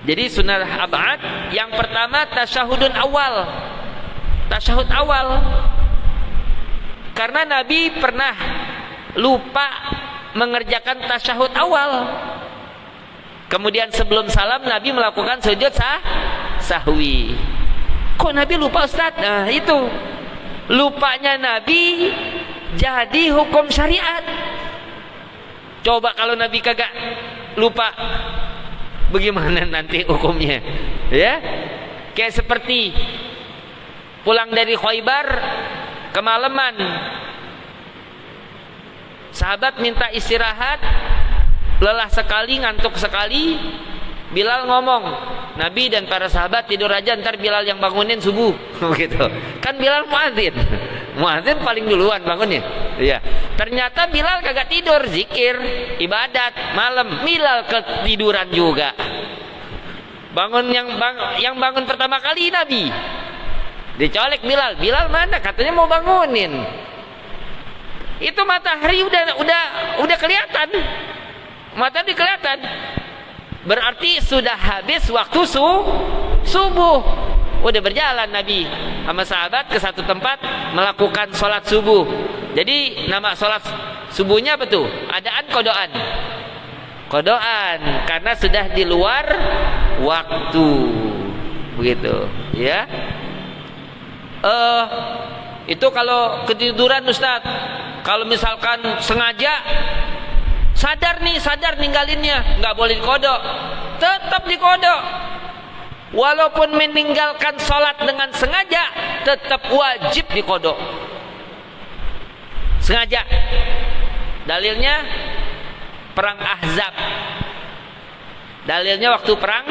Jadi sunnah ab'ad yang pertama tasyahudun awal. Tasyahud awal. Karena Nabi pernah lupa mengerjakan tasyahud awal. Kemudian sebelum salam Nabi melakukan sujud sahwi. Kok Nabi lupa, Ustaz? Nah, itu. Lupanya Nabi jadi hukum syariat. Coba kalau Nabi kagak lupa, bagaimana nanti hukumnya? Ya, kayak seperti pulang dari Khaybar kemalaman, sahabat minta istirahat, lelah sekali, ngantuk sekali. Bilal ngomong, Nabi dan para sahabat tidur aja, ntar Bilal yang bangunin subuh. Begitu. Kan Bilal muadzin. Muadzin paling duluan bangunnya. Iya. Ternyata Bilal kagak tidur, zikir, ibadat malam. Bilal ketiduran juga. Bangun yang bangun pertama kali Nabi. Dicolek Bilal. Bilal mana? Katanya mau bangunin. Itu matahari udah kelihatan. Matahari kelihatan. Berarti sudah habis waktu subuh. Udah berjalan Nabi sama sahabat ke satu tempat melakukan sholat subuh. Jadi nama sholat subuhnya apa tuh? Adaan kodoan? Kodoan, karena sudah di luar waktu. Begitu, ya. Itu kalau ketiduran Ustaz. Kalau misalkan sengaja sadar ninggalinnya, nggak boleh dikodok, tetap dikodok. Walaupun meninggalkan sholat dengan sengaja, tetap wajib dikodok. Sengaja. Dalilnya perang Ahzab. Dalilnya waktu perang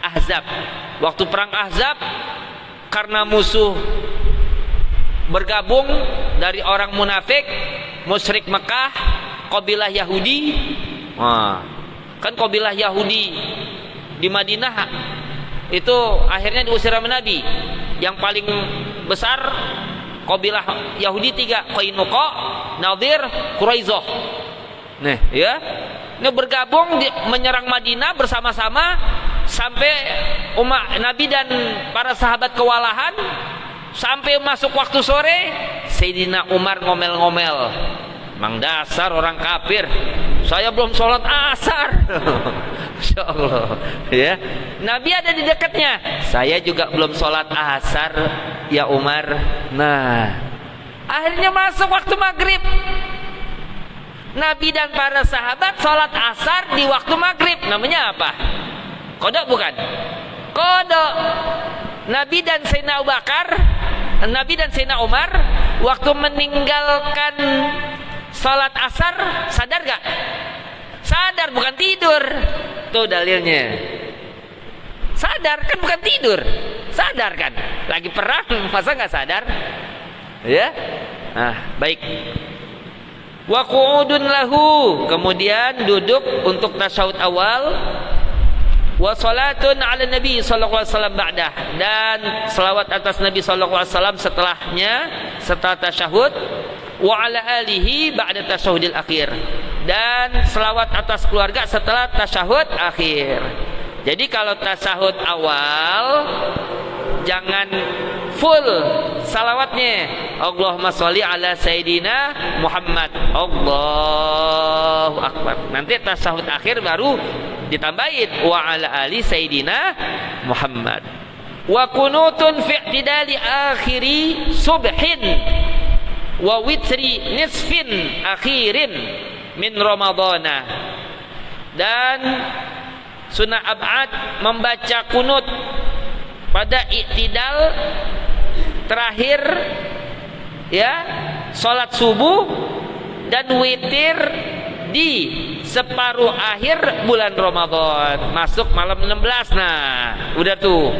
Ahzab. Waktu perang Ahzab, karena musuh bergabung dari orang munafik, musyrik Mekah, kabilah Yahudi. Nah, kan kabilah Yahudi di Madinah itu akhirnya diusir sama Nabi. Yang paling besar kabilah Yahudi 3, Qainuqa, Nadir, Quraizoh. Nah, ya. Ini bergabung menyerang Madinah bersama-sama sampai umat Nabi dan para sahabat kewalahan. Sampai masuk waktu sore, Sayyidina Umar ngomel-ngomel, "Mang dasar orang kafir, saya belum sholat asar." Masya Allah, ya. Nabi ada di dekatnya, "Saya juga belum sholat asar ya Umar." Nah, akhirnya masuk waktu maghrib. Nabi dan para sahabat sholat asar di waktu maghrib. Namanya apa? Kodok bukan? Kodok. Nabi dan Sayyidina Abu Bakar, Nabi dan Sayyidina Umar waktu meninggalkan salat asar sadar gak? Sadar, bukan tidur. Tuh dalilnya. Sadar kan, bukan tidur. Sadar kan? Lagi perang, masa gak sadar? Ya. Nah, baik. Wa qu'udun lahu, kemudian duduk untuk tasyahud awal. Wa salatun ala Nabi sallallahu alaihi wasallam ba'dah, dan selawat atas Nabi sallallahu alaihi wasallam setelahnya, setelah tasyahud. Wa ala alihi ba'da tasyahudil akhir, dan selawat atas keluarga setelah tasyahud akhir. Jadi kalau tasyahud awal jangan full salawatnya, Allahumma sholli ala Sayyidina Muhammad, Allahu Akbar. Nanti tasyahud akhir baru ditambahin wa ala ali Sayyidina Muhammad. Wa kunutun fi i'tidali akhiri subhin wa witri nisfin akhirin min Ramadana. Dan sunnah ab'ad membaca kunut pada i'tidal terakhir, ya, salat subuh, dan witir di separuh akhir bulan Ramadan, masuk malam 16. Nah, udah tuh,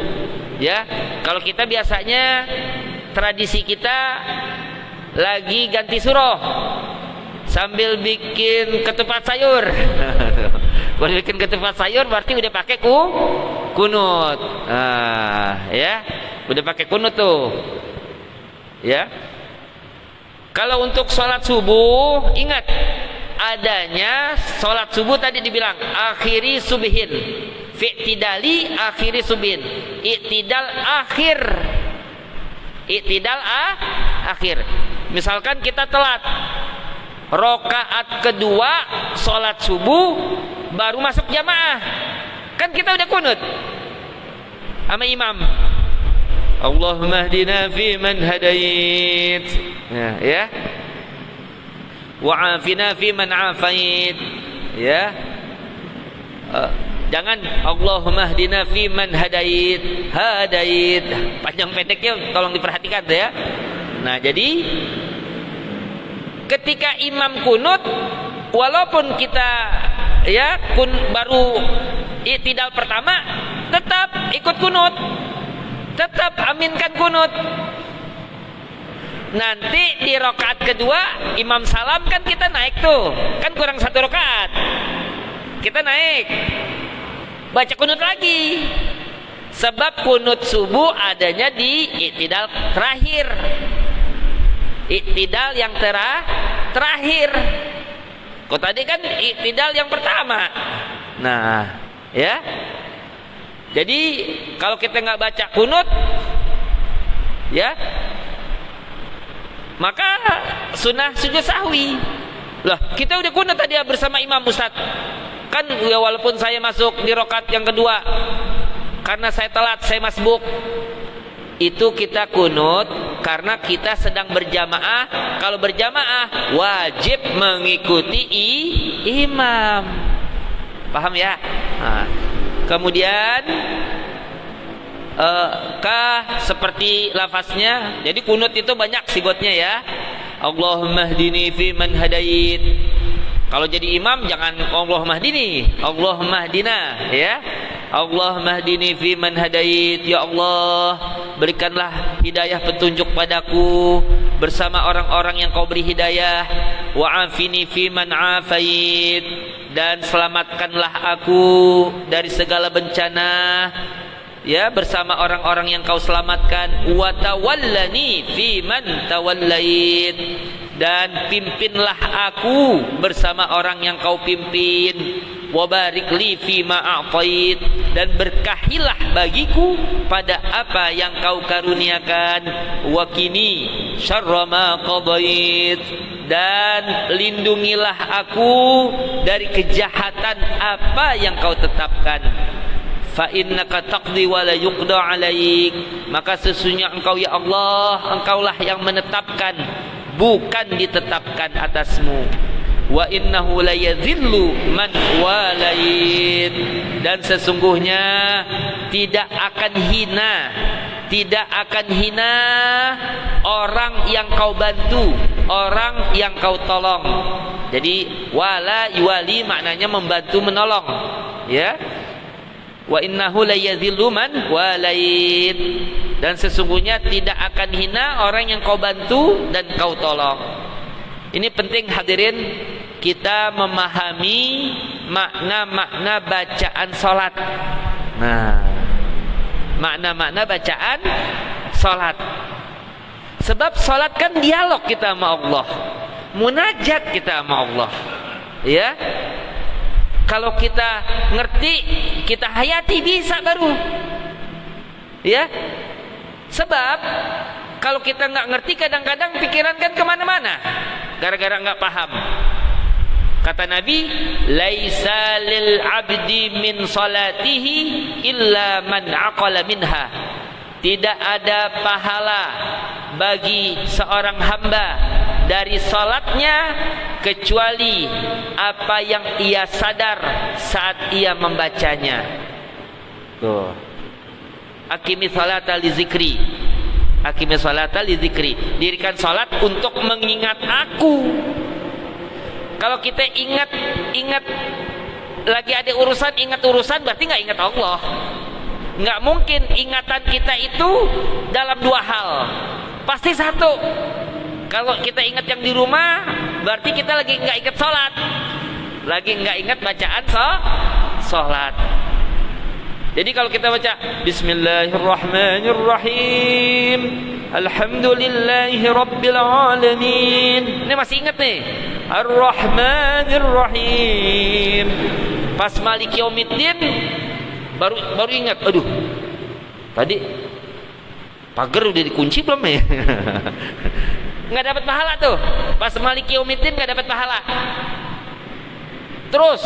ya. Kalau kita biasanya tradisi kita lagi ganti surah sambil bikin ketupat sayur. Kalau bikin ketupat sayur berarti udah pakai kunut. Ya, udah pakai kunut tuh. Ya. Kalau untuk sholat subuh, ingat adanya sholat subuh tadi dibilang akhiri subihin, fi'tidali akhiri subihin, i'tidal akhir, i'tidal akhir. Misalkan kita telat rokaat kedua sholat subuh baru masuk jamaah, kan kita udah kunut sama imam, Allahumma hdina fi man hadait, ya, wa'afina fi man afait, ya. Jangan Allahumma hdina fi man hadait, panjang pendeknya tolong diperhatikan ya. Nah, jadi ketika imam kunut, walaupun kita ya baru i'tidal pertama, tetap ikut kunut, tetap aminkan kunut. Nanti di rakaat kedua imam salam kan kita naik tuh, kan kurang 1 rakaat, kita naik baca kunut lagi, sebab kunut subuh adanya di i'tidal terakhir, i'tidal yang terakhir. Kok tadi kan i'tidal yang pertama. Nah, ya. Jadi kalau kita nggak baca kunut, ya, maka sunnah sujud sahwi. Lah, kita udah kunut tadi bersama imam Ustaz. Kan ya, walaupun saya masuk di rakaat yang kedua karena saya telat, saya masbuk, itu kita kunut karena kita sedang berjamaah. Kalau berjamaah wajib mengikuti imam. Paham ya? Nah, kemudian seperti lafaznya. Jadi kunut itu banyak sigotnya ya. Allahumma hdini fi man hadait. Kalau jadi imam jangan Allahumma hdini, Allahumma hdina, ya. Allahumma hdini fi man hadait. Ya Allah, berikanlah hidayah petunjuk padaku bersama orang-orang yang kau beri hidayah. Wa'afini fi man afait, dan selamatkanlah aku dari segala bencana, ya, bersama orang-orang yang kau selamatkan. Wa tawallani fi man tawallait, dan pimpinlah aku bersama orang yang kau pimpin. Wa barik li fi ma a'tait, dan berkahilah bagiku pada apa yang kau karuniakan. Wa qini syarra ma qadait, dan lindungilah aku dari kejahatan apa yang kau tetapkan. Fa innaka taqdi wa la yuqda alaik, maka sesungguhnya engkau ya Allah, engkaulah yang menetapkan, bukan ditetapkan atasmu. Wa innahu la yadhillu man walait, dan sesungguhnya tidak akan hina orang yang kau bantu, orang yang kau tolong. Jadi wala yuwali maknanya membantu, menolong, ya. Wa innahu la yadhillu man walait, dan sesungguhnya tidak akan hina orang yang kau bantu dan kau tolong. Ini penting hadirin, kita memahami makna-makna bacaan salat. Nah, makna-makna bacaan salat. Sebab salat kan dialog kita sama Allah, munajat kita sama Allah, ya. Kalau kita ngerti, kita hayati bisa baru, ya. Sebab kalau kita nggak ngerti, kadang-kadang pikiran kan kemana-mana gara-gara nggak paham. Kata Nabi, laisa lil abdi min salatihi illa man aqala minha. Tidak ada pahala bagi seorang hamba dari salatnya kecuali apa yang ia sadar saat ia membacanya. Tuh. Aqimi sholata li zikri. Aqimi sholata li zikri. Dirikan salat untuk mengingat aku. Kalau kita ingat lagi ada urusan, ingat urusan, berarti nggak ingat Allah. Nggak mungkin ingatan kita itu dalam dua hal, pasti satu. Kalau kita ingat yang di rumah, berarti kita lagi nggak ingat sholat, lagi nggak ingat bacaan sholat. Jadi kalau kita baca Bismillahirrahmanirrahim, Alhamdulillahi Rabbil Alamin, ini masih ingat nih, Ar-Rahmanirrahim. Pas Maliki Yaumiddin baru ingat, aduh, tadi pagar udah dikunci belum ya? Nggak dapat pahala tuh. Pas Maliki Yaumiddin nggak dapat pahala. Terus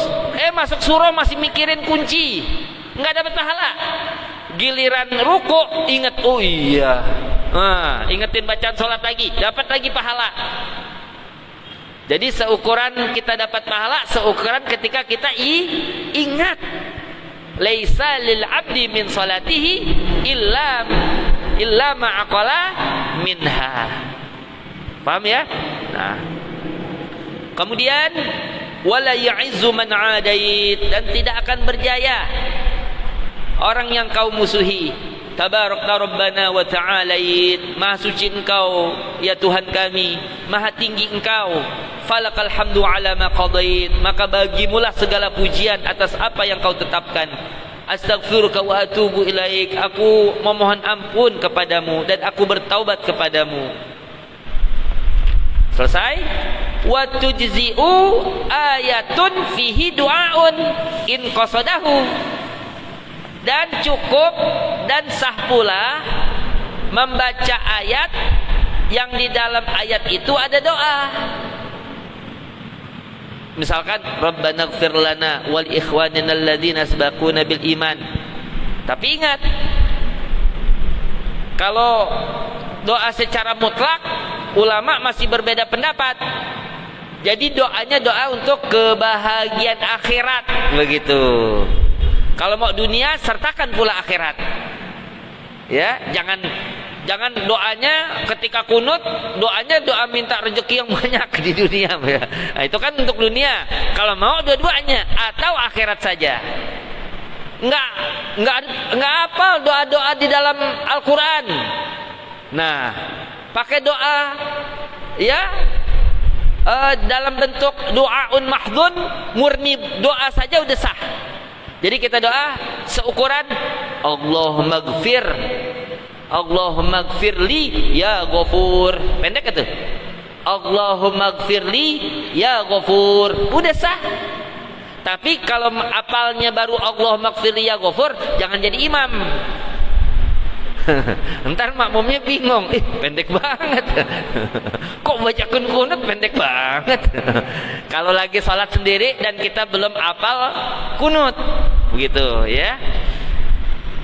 masuk surah masih mikirin kunci, nggak dapat pahala. Giliran ruku ingat, oh iya, ingetin bacaan sholat lagi, dapat lagi pahala. Jadi seukuran kita dapat pahala, seukuran ketika kita ingat. Laisa lil abdi min salatihi illa ma'aqala minha. Paham ya? Nah, kemudian wala ya'izzu man 'adait, dan tidak akan berjaya orang yang kau musuhi. Tabarakta Rabbana wa ta'alait, maha suci engkau ya Tuhan kami, maha tinggi engkau. Falakal hamdu ala ma qadait, maka bagimulah segala pujian atas apa yang kau tetapkan. Astaghfiruka wa atubu ilaik, aku memohon ampun kepadamu dan aku bertaubat kepadamu. Selesai. Wa tujzi'u ayatun fihi du'aun in qasadahu, dan cukup dan sah pula membaca ayat yang di dalam ayat itu ada doa. Misalkan Rabbana ighfir lana wal ikhwanina alladzina sabaquna bil iman. Tapi ingat, kalau doa secara mutlak ulama masih berbeda pendapat. Jadi doanya doa untuk kebahagiaan akhirat, begitu. Kalau mau dunia, sertakan pula akhirat. Ya, jangan doanya ketika kunut, doanya doa minta rezeki yang banyak di dunia. Ya. Nah, itu kan untuk dunia. Kalau mau dua-duanya atau akhirat saja. Enggak hafal doa-doa di dalam Al-Qur'an. Nah, pakai doa ya dalam bentuk doaun mahdhun, murni doa saja udah sah. Jadi kita doa seukuran Allahumma gfirli ya Ghafur. Pendek itu. Allahumma gfirli ya Ghafur. Udah sah. Tapi kalau apalnya baru Allahumma gfirli ya Ghafur, jangan jadi imam. Entar makmumnya bingung, pendek banget. Kok baca kunut pendek banget. Kalau lagi sholat sendiri dan kita belum hafal kunut, begitu ya.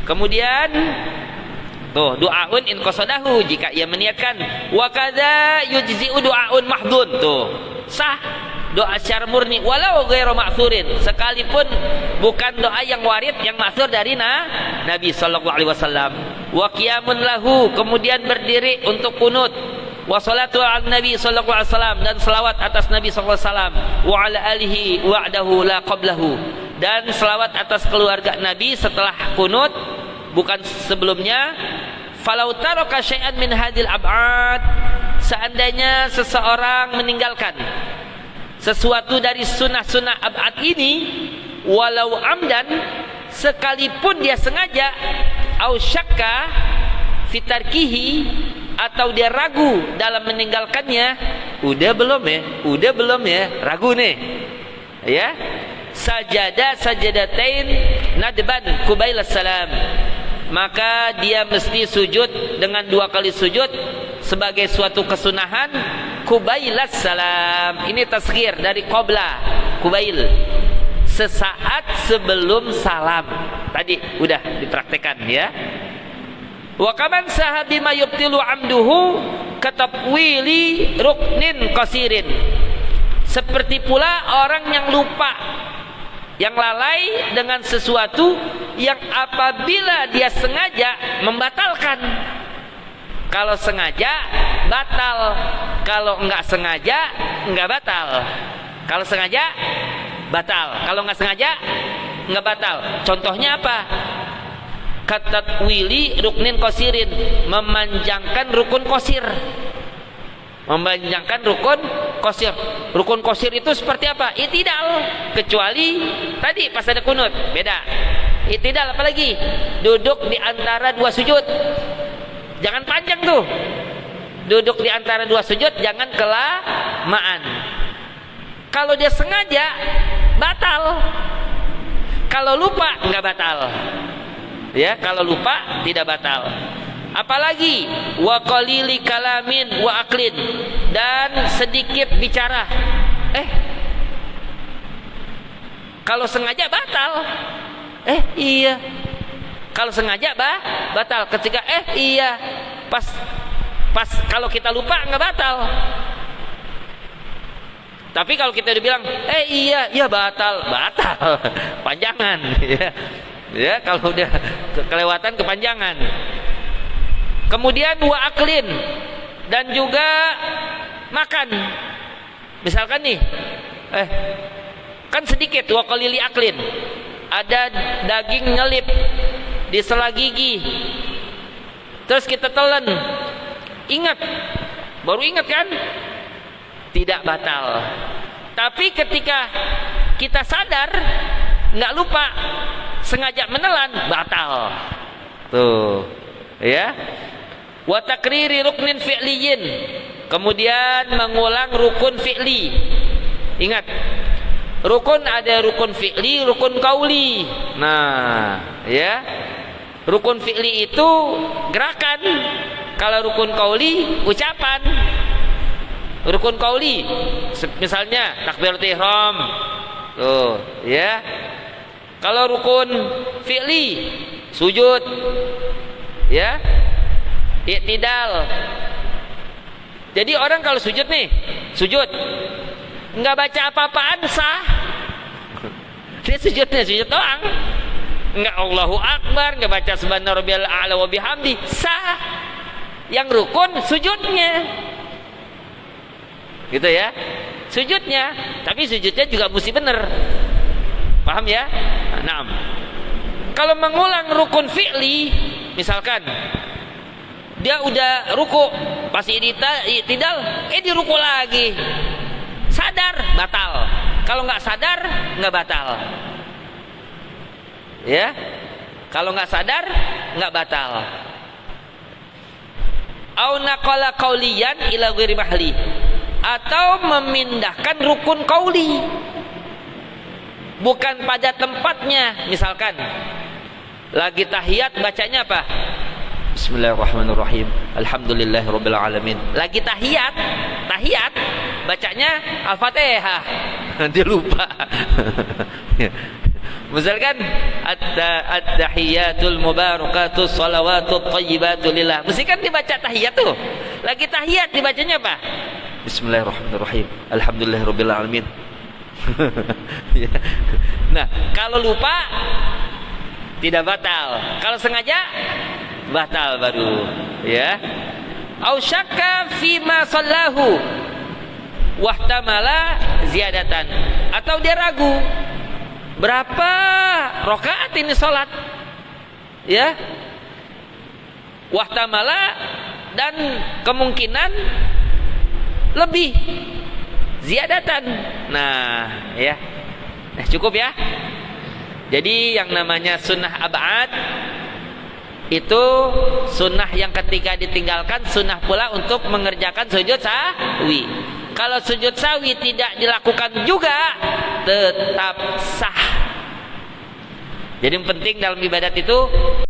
Kemudian tuh doaun in qasadahu, jika ia meniatkan. Wa kadza yujzi'u doaun mahdhun, tuh sah doa secara murni walau ghairu ma'thurin, sekalipun bukan doa yang warid yang ma'thur dari Nabi sallallahu alaihi wasallam. Wa qiyamun lahu, kemudian berdiri untuk kunut. Wa salatu ala Nabi sallallahu alaihi wasallam, dan selawat atas Nabi sallallahu alaihi wasallam. Wa ala alihi wa'dahu la qablahu, dan selawat atas keluarga Nabi setelah kunut, bukan sebelumnya. Falau taraka syai'an min hadhil ab'ad, seandainya seseorang meninggalkan sesuatu dari sunnah-sunnah ab'ad ini, walau amdan, sekalipun dia sengaja, au syakka fitarkihi, atau dia ragu dalam meninggalkannya. Udah belum ya, ragu nih ya. Sajadatain nadban qubailas salam, maka dia mesti sujud dengan 2 kali sujud sebagai suatu kesunahan. Qubailas salam, ini tasghir dari qabla, qubail, sesaat sebelum salam. Tadi udah dipraktekan ya. Wa kaman sahabi ma yubtilu amduhu katapwili ruknin qasirin, seperti pula orang yang lupa, yang lalai dengan sesuatu yang apabila dia sengaja membatalkan. Kalau sengaja batal, kalau enggak sengaja enggak batal. Kalau sengaja batal, kalau enggak sengaja enggak batal. Contohnya apa? Katatwili ruknin qasirin, memanjangkan rukun qasir. Memanjangkan rukun qasir. Rukun qasir itu seperti apa? I'tidal, kecuali tadi pas ada kunut, beda. I'tidal apalagi? Duduk di antara dua sujud. Jangan panjang tuh. Duduk di antara dua sujud, jangan kelamaan. Kalau dia sengaja, batal. Kalau lupa, nggak batal. Ya, kalau lupa tidak batal. Apalagi wa qalili kalamin wa aklin, dan sedikit bicara. Kalau sengaja batal. Iya. Kalau sengaja batal. Ketika iya. Pas kalau kita lupa nggak batal. Tapi kalau kita udah bilang iya batal. Panjangan ya. Ya, kalau udah kelewatan kepanjangan. Kemudian wa aklin, dan juga makan. Misalkan nih kan sedikit wa qalili aklin, ada daging nyelip di sela gigi, terus kita telan, baru ingat kan, tidak batal. Tapi ketika kita sadar, nggak lupa, sengaja menelan, batal. Tuh ya. Wa takriri ruknin fi'liyin, kemudian mengulang rukun fi'li. Ingat, rukun ada rukun fi'li, rukun qauli. Nah, ya. Rukun fi'li itu gerakan. Kalau rukun qauli ucapan. Rukun qauli misalnya takbiratul ihram. Tuh, ya. Kalau rukun fi'li sujud. Ya. I'tidal. Jadi orang kalau sujud sujud nggak baca apa-apaan sah. Dia sujudnya sujud doang, nggak Allahu Akbar, nggak baca subhana rabbiyal a'la wa bihamdi, sah. Yang rukun sujudnya, gitu ya, sujudnya. Tapi sujudnya juga mesti bener, paham ya? Nah, kalau mengulang rukun fi'li, misalkan dia udah ruku, pas i'tidal, di ruku lagi, sadar, batal. Kalau nggak sadar, nggak batal. Ya, kalau nggak sadar, nggak batal. Au naqala qauliyan ila ghairi mahli, atau memindahkan rukun qauli bukan pada tempatnya. Misalkan lagi tahiyat, bacanya apa? Bismillahirrahmanirrahim. Alhamdulillahirabbil alamin. Lagi tahiyat bacanya Al-Fatihah. Dia lupa. Misalkan at-tahiyatul mubarakatus salawatut thayyibatu lillah. Mesti kan dibaca tahiyat tuh. Lagi tahiyat dibacanya apa? Bismillahirrahmanirrahim. Alhamdulillahirabbil alamin. Nah, kalau lupa tidak batal. Kalau sengaja batal baru, ya. Au syakka fi ma sallahu wahtamala ziyadatan, atau dia ragu berapa rakaat ini salat, ya. Wahtamala, dan kemungkinan lebih ziyadatan. Nah, ya. Cukup ya. Jadi yang namanya sunnah ab'ad itu sunnah yang ketika ditinggalkan sunnah pula untuk mengerjakan sujud sahwi. Kalau sujud sahwi tidak dilakukan juga tetap sah. Jadi yang penting dalam ibadat itu